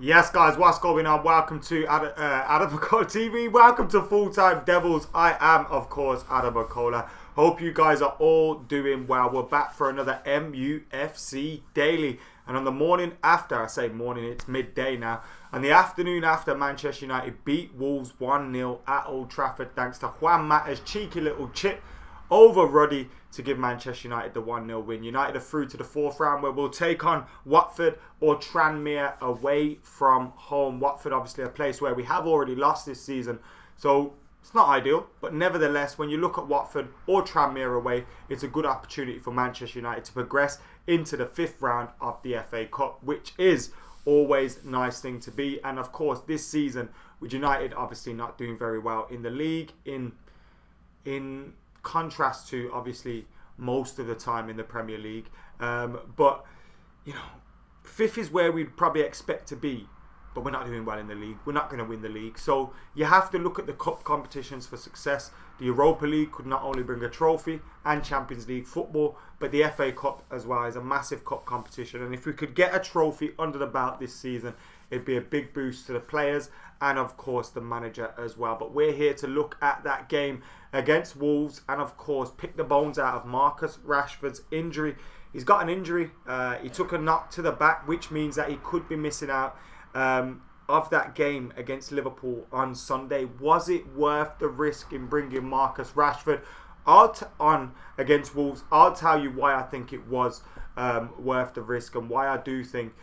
Yes, guys, what's going on? Welcome to Adam McKola TV. Welcome to Full Time Devils. I am, of course, Adam McKola. Hope you guys are all doing well. We're back for another MUFC Daily. And on the morning after, I say morning, it's midday now. On the afternoon after, Manchester United beat Wolves 1-0 at Old Trafford thanks to Juan Mata's cheeky little chip over Ruddy to give Manchester United the 1-0 win. United are through to the fourth round where we'll take on Watford or Tranmere away from home. Watford, obviously, a place where we have already lost this season. So it's not ideal, but nevertheless, when you look at Watford or Tranmere away, it's a good opportunity for Manchester United to progress into the fifth round of the FA Cup, which is always a nice thing to be. And of course, this season, with United obviously not doing very well in the league, in contrast to obviously most of the time in the Premier League, but you know, fifth is where we'd probably expect to be, but we're not doing well in the league. We're not going to win the league, so you have to look at the cup competitions for success. The Europa League could not only bring a trophy and Champions League football, but the FA Cup as well is a massive cup competition, and if we could get a trophy under the belt this season, it'd be a big boost to the players and of course the manager as well. But we're here to look at that game against Wolves and of course pick the bones out of Marcus Rashford's injury. He's got an injury. He took a knock to the back, which means that he could be missing out of that game against Liverpool on Sunday. Was it worth the risk in bringing Marcus Rashford on against Wolves? I'll tell you why I think it was worth the risk and why I do think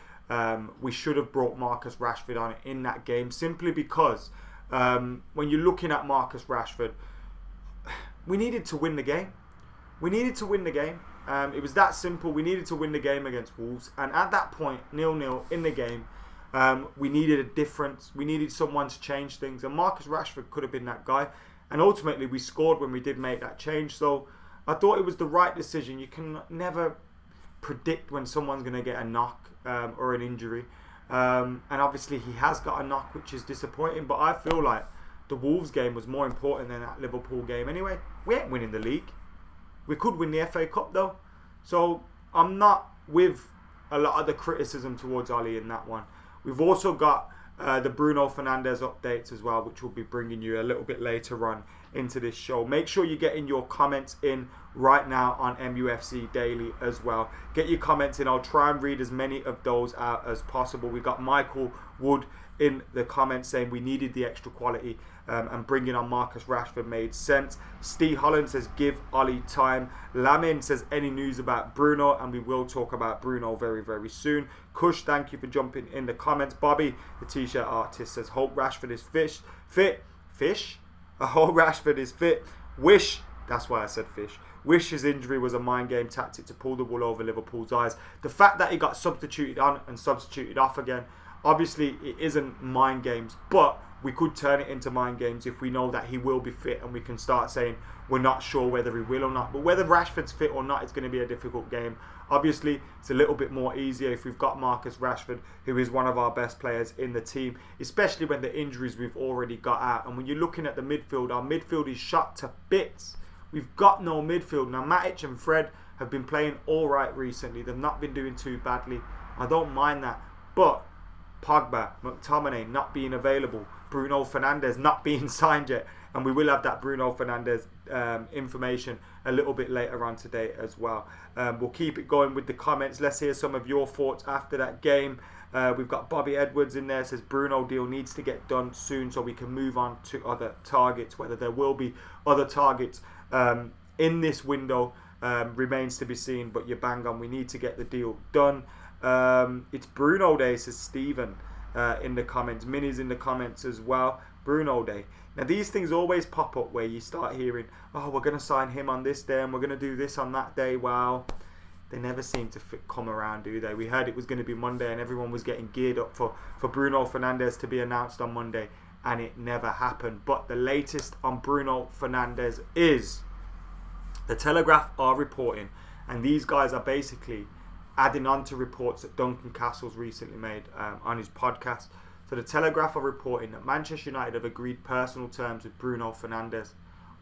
we should have brought Marcus Rashford on in that game, simply because when you're looking at Marcus Rashford, we needed to win the game. We needed to win the game. It was that simple. We needed to win the game against Wolves, and at that point, 0-0 in the game, we needed a difference. We needed someone to change things, and Marcus Rashford could have been that guy. And ultimately, we scored when we did make that change. So I thought it was the right decision. You can never predict when someone's going to get a knock or an injury, and obviously he has got a knock, which is disappointing. But I feel like the Wolves game was more important than that Liverpool game. Anyway, we ain't winning the league. We could win the FA Cup though, so I'm not with a lot of the criticism towards Ollie in that one. We've also got the Bruno Fernandes updates as well, which we'll be bringing you a little bit later on into this show. Make sure you're getting your comments in right now on MUFC Daily as well. Get your comments in. I'll try and read as many of those out as possible. We got Michael Wood in the comments saying we needed the extra quality and bringing on Marcus Rashford made sense. Steve Holland says give Ollie time. Lamin says any news about Bruno, and we will talk about Bruno very, very soon. Kush, thank you for jumping in the comments. Bobby, the t-shirt artist, says hope Rashford is fit. I hope Rashford is fit. Wish, that's why I said fish. Wish his injury was a mind game tactic to pull the wool over Liverpool's eyes. The fact that he got substituted on and substituted off again, obviously it isn't mind games, but we could turn it into mind games if we know that he will be fit and we can start saying we're not sure whether he will or not. But whether Rashford's fit or not, it's going to be a difficult game. Obviously, it's a little bit more easier if we've got Marcus Rashford, who is one of our best players in the team, especially when the injuries we've already got out. And when you're looking at the midfield, our midfield is shot to bits. We've got no midfield. Now, Matic and Fred have been playing all right recently. They've not been doing too badly. I don't mind that. But Pogba, McTominay not being available, Bruno Fernandes not being signed yet, and we will have that Bruno Fernandes information a little bit later on today as well. We'll keep it going with the comments. Let's hear some of your thoughts after that game. We've got Bobby Edwards in there, says Bruno deal needs to get done soon so we can move on to other targets. Whether there will be other targets in this window remains to be seen, but you're bang on. We need to get the deal done. It's Bruno Day, says Stephen in the comments. Minnie's in the comments as well. Bruno Day. Now these things always pop up where you start hearing, oh, we're going to sign him on this day and we're going to do this on that day. Well, they never seem to come around, do they? We heard it was going to be Monday and everyone was getting geared up for Bruno Fernandes to be announced on Monday, and it never happened. But the latest on Bruno Fernandes is the Telegraph are reporting, and these guys are basically adding on to reports that Duncan Castle's recently made on his podcast. So the Telegraph are reporting that Manchester United have agreed personal terms with Bruno Fernandes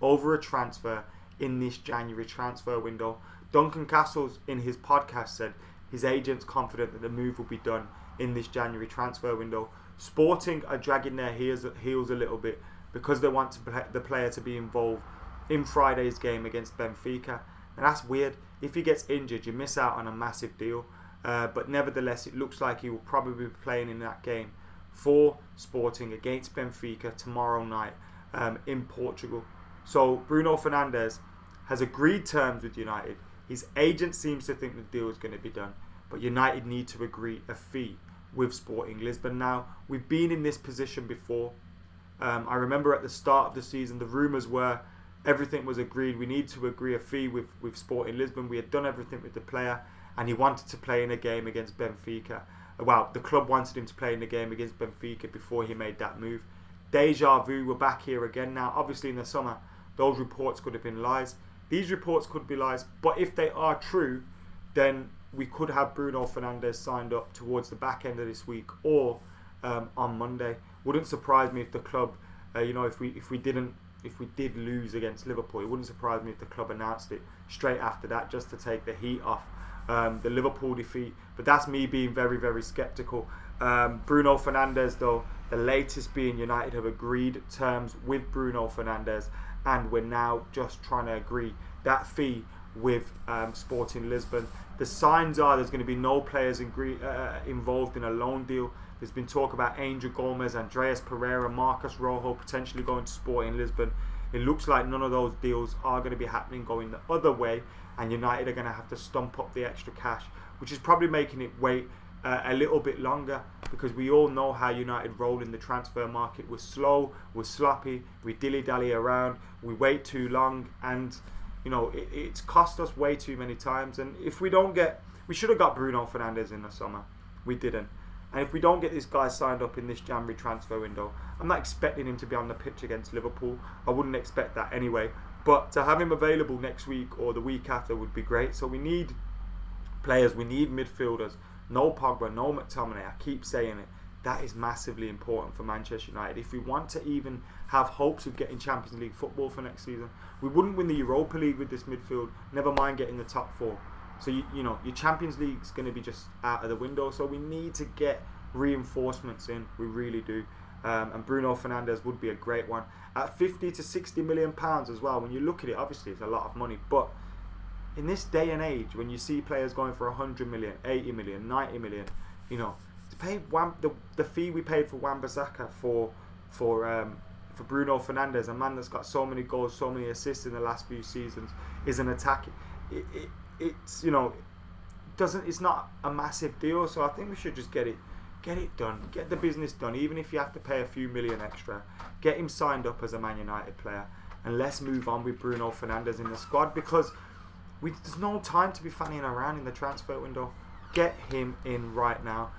over a transfer in this January transfer window. Duncan Castles in his podcast said his agent's confident that the move will be done in this January transfer window. Sporting are dragging their heels a little bit because they want the player to be involved in Friday's game against Benfica. And that's weird. If he gets injured, you miss out on a massive deal. But nevertheless, it looks like he will probably be playing in that game for Sporting against Benfica tomorrow night in Portugal. So Bruno Fernandes has agreed terms with United. His agent seems to think the deal is going to be done, but United need to agree a fee with Sporting Lisbon. Now, we've been in this position before. I remember at the start of the season, the rumours were everything was agreed. We need to agree a fee with Sporting Lisbon. We had done everything with the player, and he wanted to play in a game against Benfica. Well, the club wanted him to play in the game against Benfica before he made that move. Deja vu, we're back here again now. Obviously, in the summer, those reports could have been lies. These reports could be lies, but if they are true, then we could have Bruno Fernandes signed up towards the back end of this week or on Monday. Wouldn't surprise me if the club, if we did lose against Liverpool, it wouldn't surprise me if the club announced it straight after that, just to take the heat off the Liverpool defeat. But that's me being very, very sceptical. Bruno Fernandes, though, the latest being United have agreed terms with Bruno Fernandes, and we're now just trying to agree that fee with Sporting Lisbon. The signs are there's going to be no players involved in a loan deal. There's been talk about Angel Gomez, Andreas Pereira, Marcos Rojo potentially going to Sporting Lisbon. It looks like none of those deals are going to be happening going the other way, and United are going to have to stump up the extra cash, which is probably making it wait a little bit longer, because we all know how United roll in the transfer market. We're slow, we're sloppy, we dilly-dally around, we wait too long, and it's cost us way too many times. And if we should have got Bruno Fernandes in the summer. We didn't. And if we don't get this guy signed up in this January transfer window, I'm not expecting him to be on the pitch against Liverpool. I wouldn't expect that anyway. But to have him available next week or the week after would be great. So we need players, we need midfielders. No Pogba, no McTominay. I keep saying it. That is massively important for Manchester United. If we want to even have hopes of getting Champions League football for next season, we wouldn't win the Europa League with this midfield, never mind getting the top four. So your Champions League's going to be just out of the window. So we need to get reinforcements in. We really do. And Bruno Fernandes would be a great one at 50 to 60 million pounds as well. When you look at it, obviously it's a lot of money, but in this day and age, when you see players going for 100 million, 80 million, 90 million, to pay the fee we paid for Wan-Bissaka for Bruno Fernandes, a man that's got so many goals, so many assists in the last few seasons, is an attack. It's not a massive deal. So I think we should just get it done, get the business done, even if you have to pay a few million extra. Get him signed up as a Man United player, and let's move on with Bruno Fernandes in the squad, because there's no time to be fanning around in the transfer window. Get him in right now.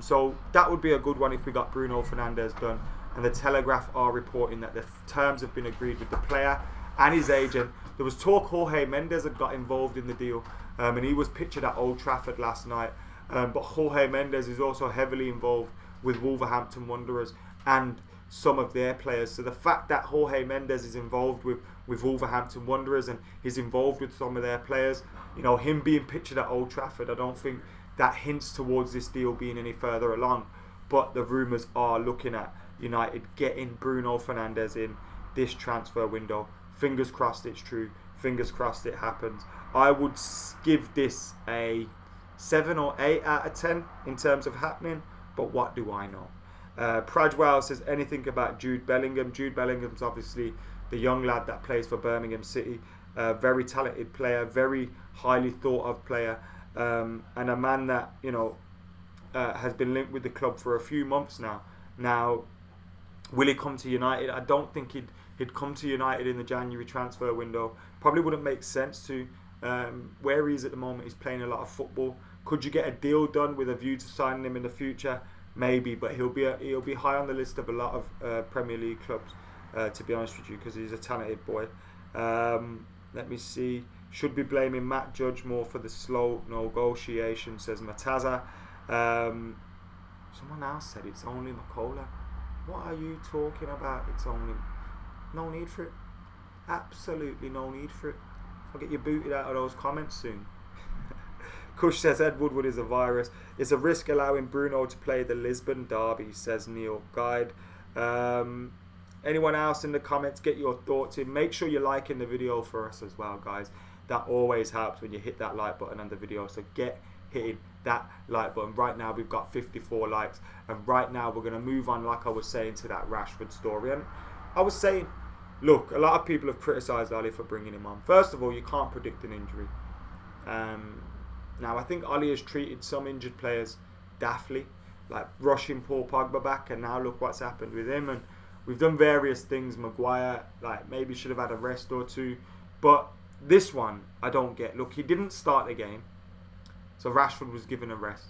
So that would be a good one if we got Bruno Fernandes done. And the Telegraph are reporting that the terms have been agreed with the player and his agent. There was talk Jorge Mendes had got involved in the deal, and he was pictured at Old Trafford last night. But Jorge Mendes is also heavily involved with Wolverhampton Wanderers and some of their players. So the fact that Jorge Mendes is involved with Wolverhampton Wanderers and he's involved with some of their players, him being pictured at Old Trafford, I don't think that hints towards this deal being any further along. But the rumours are looking at United getting Bruno Fernandes in this transfer window. Fingers crossed it's true. Fingers crossed it happens. I would give this a 7 or 8 out of 10 in terms of happening, but what do I know? Pradwell says anything about Jude Bellingham. Jude Bellingham's obviously the young lad that plays for Birmingham City. Very talented player, very highly thought of player, and a man that has been linked with the club for a few months now. Now, will he come to United? I don't think he'd come to United in the January transfer window. Probably wouldn't make sense to. Where he is at the moment, he's playing a lot of football. Could you get a deal done with a view to signing him in the future? Maybe, but he'll be high on the list of a lot of Premier League clubs, to be honest with you, because he's a talented boy. Let me see. Should be blaming Matt Judge more for the slow negotiation, says Mataza. Someone else said it's only McKola. What are you talking about? It's only... No need for it. Absolutely no need for it. I'll get you booted out of those comments soon. Kush says Ed Woodward is a virus. It's a risk allowing Bruno to play the Lisbon derby, says Neil Guide. Anyone else in the comments, get your thoughts in. Make sure you're liking the video for us as well, guys. That always helps when you hit that like button on the video. So get hitting that like button. Right now we've got 54 likes. And right now we're going to move on, like I was saying, to that Rashford story. And I was saying, look, a lot of people have criticised Ali for bringing him on. First of all, you can't predict an injury. Now, I think Ali has treated some injured players daftly, like rushing Paul Pogba back, and now look what's happened with him. And we've done various things. Maguire, like, maybe should have had a rest or two. But this one, I don't get. Look, he didn't start the game, so Rashford was given a rest.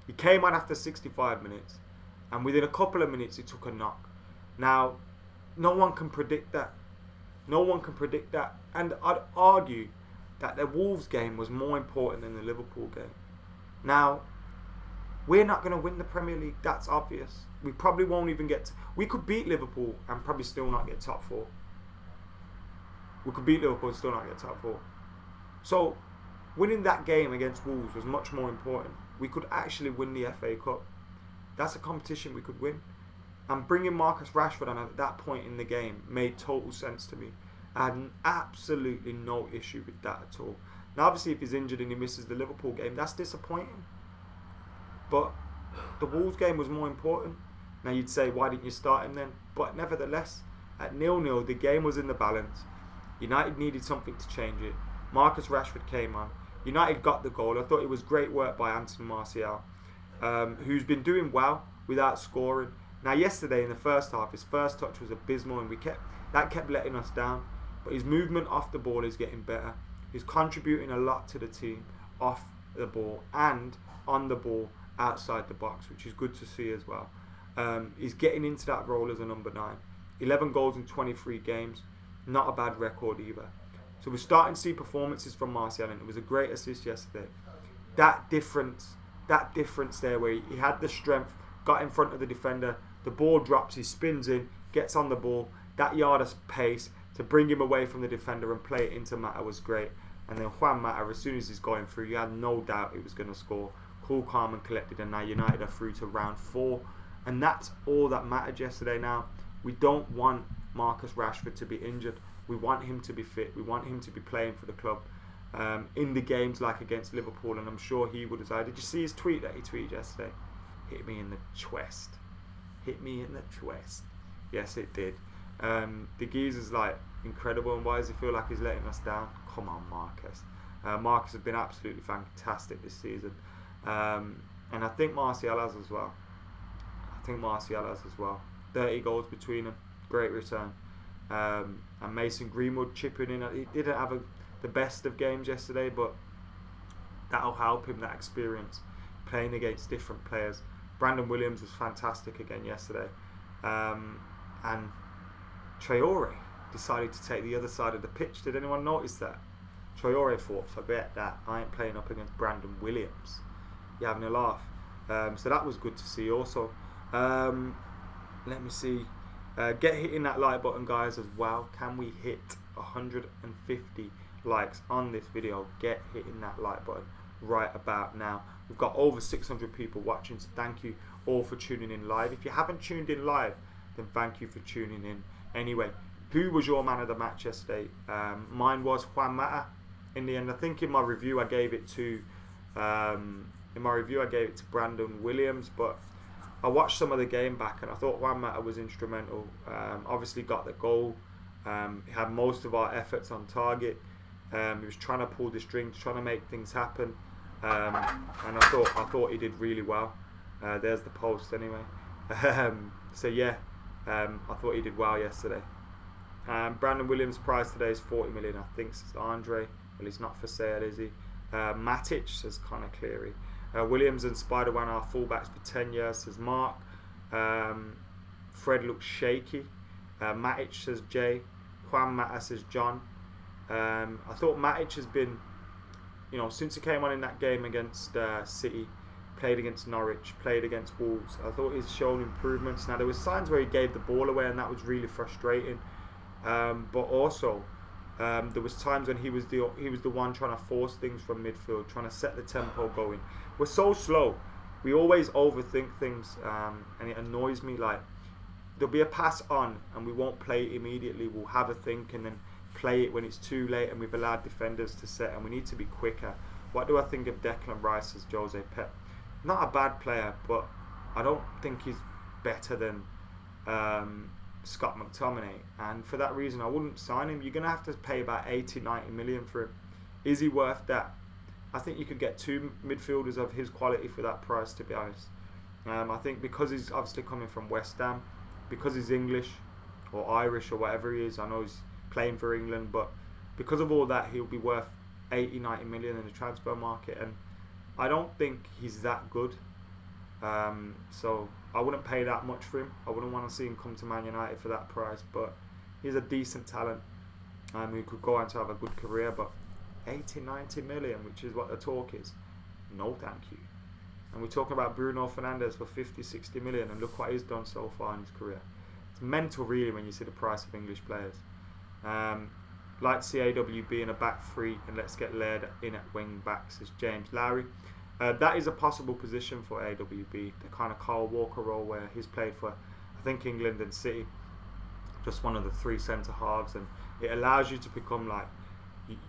He came on after 65 minutes, and within a couple of minutes, he took a knock. Now, no one can predict that. No one can predict that. And I'd argue that the Wolves game was more important than the Liverpool game. Now, we're not going to win the Premier League. That's obvious. We probably won't even get... we could beat Liverpool and probably still not get top four. We could beat Liverpool and still not get top four. So, winning that game against Wolves was much more important. We could actually win the FA Cup. That's a competition we could win. And bringing Marcus Rashford on at that point in the game made total sense to me. I had absolutely no issue with that at all. Now, obviously, if he's injured and he misses the Liverpool game, that's disappointing. But the Wolves game was more important. Now, you'd say, why didn't you start him then? But nevertheless, at 0-0, the game was in the balance. United needed something to change it. Marcus Rashford came on. United got the goal. I thought it was great work by Anthony Martial, who's been doing well without scoring. Now, yesterday in the first half, his first touch was abysmal, and that kept letting us down. But his movement off the ball is getting better. He's contributing a lot to the team off the ball and on the ball outside the box, which is good to see as well. He's getting into that role as a number 9. 11 goals in 23 games. Not a bad record either. So we're starting to see performances from Martial, and it was a great assist yesterday. That difference there where he had the strength, got in front of the defender, the ball drops, he spins in, gets on the ball, that yard of pace to bring him away from the defender and play it into Mata was great. And then Juan Mata, as soon as he's going through, you had no doubt he was going to score. Cool, calm and collected, and now United are through to round 4. And that's all that mattered yesterday now. We don't want Marcus Rashford to be injured. We want him to be fit. We want him to be playing for the club in the games like against Liverpool, and I'm sure he would as well. Did you see his tweet that he tweeted yesterday? Hit me in the chest. Hit me in the chest. Yes, it did. The geezer's like incredible, and why does he feel like he's letting us down? Come on, Marcus. Marcus has been absolutely fantastic this season, and I think Martial has as well. 30 goals between them, great return. And Mason Greenwood chipping in. He didn't have the best of games yesterday, but that'll help him, that experience playing against different players. Brandon Williams was fantastic again yesterday, and Traore decided to take the other side of the pitch. Did anyone notice that? Traore thought, forget that, I ain't playing up against Brandon Williams. You're having a laugh. So that was good to see also. Let me see. Get hitting that like button, guys, as well. Can we hit 150 likes on this video? Get hitting that like button right about now. We've got over 600 people watching, so thank you all for tuning in live. If you haven't tuned in live, then thank you for tuning in. Anyway, who was your man of the match yesterday? Mine was Juan Mata. In the end, I think in my review I gave it to Brandon Williams, but I watched some of the game back and I thought Juan Mata was instrumental. Obviously got the goal. He had most of our efforts on target. He was trying to pull the strings, trying to make things happen. And I thought he did really well. There's the post anyway. So yeah, I thought he did well yesterday. Brandon Williams' price today is 40 million. I think says Andre. Well, he's not for sale, is he? Matic, says Connor Cleary. Williams and Spider-Man are fullbacks for 10 years, says Mark. Fred looks shaky. Matic, says Jay. Juan Mata, says John. I thought Matic has been, since he came on in that game against City, played against Norwich, played against Wolves, I thought he's shown improvements. Now, there was signs where he gave the ball away, and that was really frustrating. But also, There was times when he was the one trying to force things from midfield, trying to set the tempo going. We're so slow. We always overthink things, and it annoys me. Like, there'll be a pass on, and we won't play it immediately. We'll have a think and then play it when it's too late, and we've allowed defenders to set, and we need to be quicker. What do I think of Declan Rice as Jose Pep? Not a bad player, but I don't think he's better than Scott McTominay, and for that reason I wouldn't sign him. You're going to have to pay about 80-90 million for him. Is he worth that? I think you could get two midfielders of his quality for that price, to be honest. I think because he's obviously coming from West Ham, because he's English or Irish or whatever he is, I know he's playing for England, but because of all that, he'll be worth 80-90 million in the transfer market, and I don't think he's that good. So I wouldn't pay that much for him. I wouldn't want to see him come to Man United for that price, but he's a decent talent who could go on to have a good career. But 80-90 million, which is what the talk is, no thank you. And we're talking about Bruno Fernandes for 50-60 million, and look what he's done so far in his career. It's mental really when you see the price of English players. Like to see AWB in a back three, and let's get Laird in at wing back, says James Lowry. That is a possible position for AWB, the kind of Kyle Walker role where he's played for, I think, England and City, just one of the three centre halves, and it allows you to become like,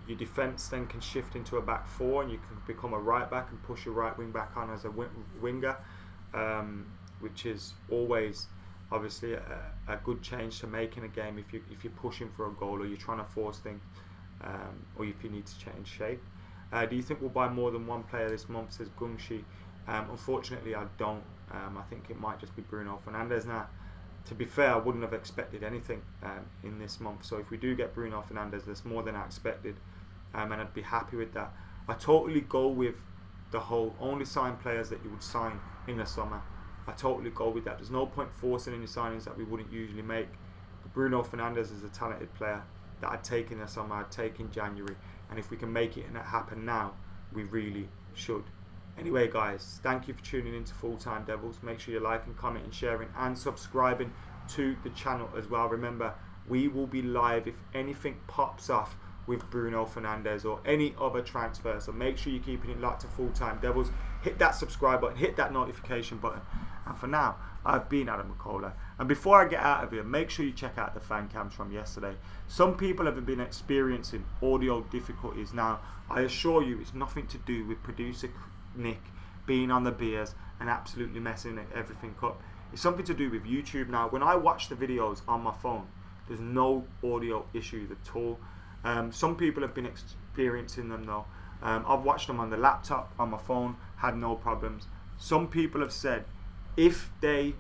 your defence then can shift into a back four, and you can become a right back and push your right wing back on as a winger, which is always obviously a good change to make in a game if you're pushing for a goal or you're trying to force things, or if you need to change shape. Do you think we'll buy more than one player this month, says Gungshi? Unfortunately, I don't. I think it might just be Bruno Fernandes now. To be fair, I wouldn't have expected anything in this month. So if we do get Bruno Fernandes, that's more than I expected, and I'd be happy with that. I totally go with the whole only sign players that you would sign in the summer. I totally go with that. There's no point forcing any signings that we wouldn't usually make. Bruno Fernandes is a talented player that I'd take in the summer, I'd take in January, and if we can make it and that happen now, we really should. Anyway guys, thank you for tuning in to Full Time Devils. Make sure you're liking, commenting, sharing and subscribing to the channel as well. Remember, we will be live if anything pops off with Bruno Fernandes or any other transfer, so make sure you're keeping it locked to Full Time Devils. Hit that subscribe button, hit that notification button, and for now, I've been Adam McKola, and before I get out of here, make sure you check out the fan cams from yesterday. Some people have been experiencing audio difficulties. Now, I assure you it's nothing to do with producer Nick being on the beers and absolutely messing everything up. It's something to do with YouTube. Now, when I watch the videos on my phone, there's no audio issues at all. Some people have been experiencing them though. I've watched them on the laptop, on my phone, had no problems. Some people have said if they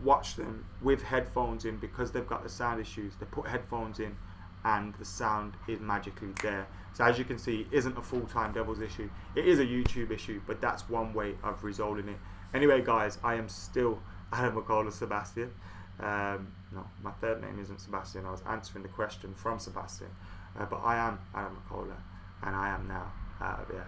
watch them with headphones in, because they've got the sound issues, they put headphones in and the sound is magically there. So as you can see, it isn't a Full Time Devils issue. It is a YouTube issue, but that's one way of resolving it. Anyway guys, I am still Adam McKola Sebastian. No, my third name isn't Sebastian. I was answering the question from Sebastian. But I am Adam McKola, and I am now out of here.